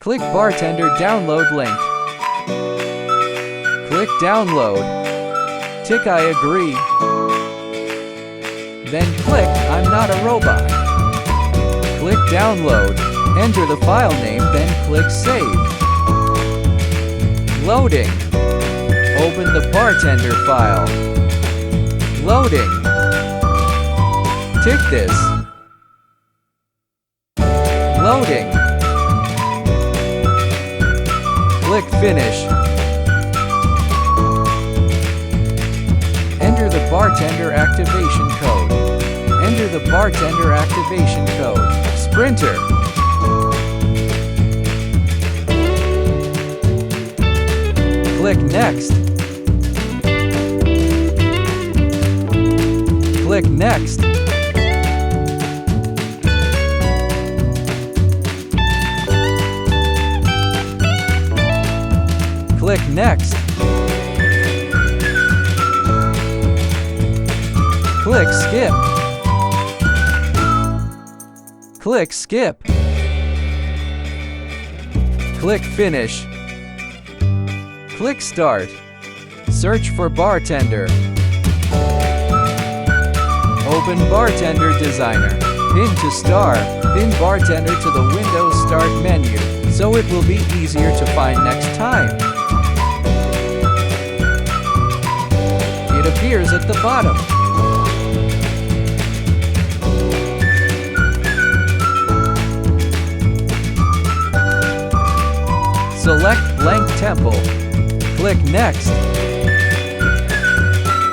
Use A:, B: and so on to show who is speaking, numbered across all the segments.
A: Click Bartender Download link. Click Download. Tick I agree. Then click I'm not a robot. Click Download. Enter the file name, then click Save. Loading. Open the Bartender file. Loading. Tick this. Loading. Click Finish. Enter the Bartender activation code. Enter the Bartender activation code. Sprinter. Click Next. Click Next. Click Next. Click Skip. Click Skip. Click Finish. Click Start. Search for Bartender. Open Bartender Designer. Pin to Star. Pin Bartender to the Windows Start menu, so it will be easier to find next time. It appears at the bottom. Select Blank Temple. Click Next.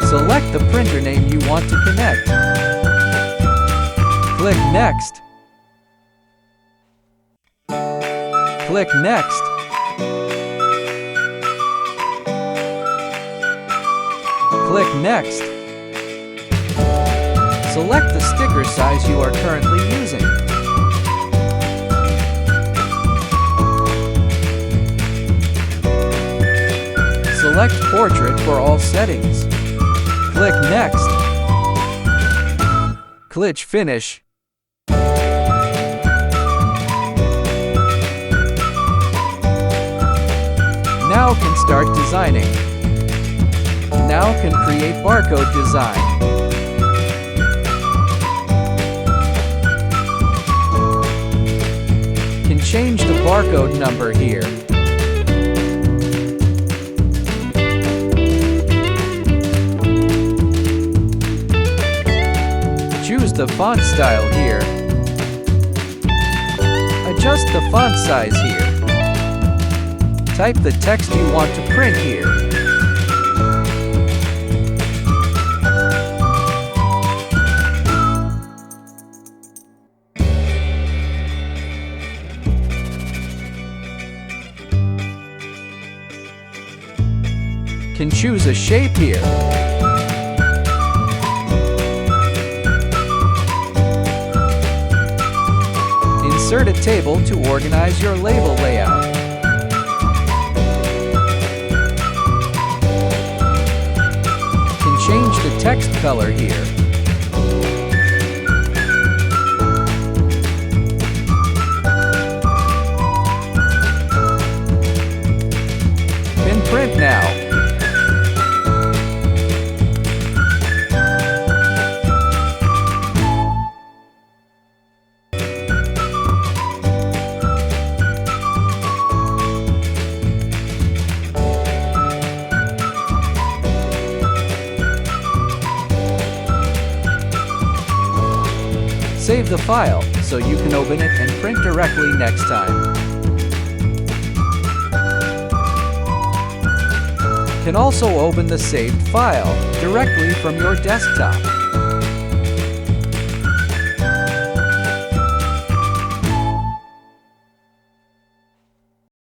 A: Select the printer name you want to connect. Click Next. Click Next. Click Next. Select the sticker size you are currently using. Select Portrait for all settings. Click Next. Click Finish. Now can start designing. Now can create barcode design. Can change the barcode number here. Choose the font style here. Adjust the font size here. Type the text you want to print here. Can choose a shape here. Insert a table to organize your label layout. Can change the text color here. Can print now. Save the file so you can open it and print directly next time. Can also open the saved file directly from your desktop.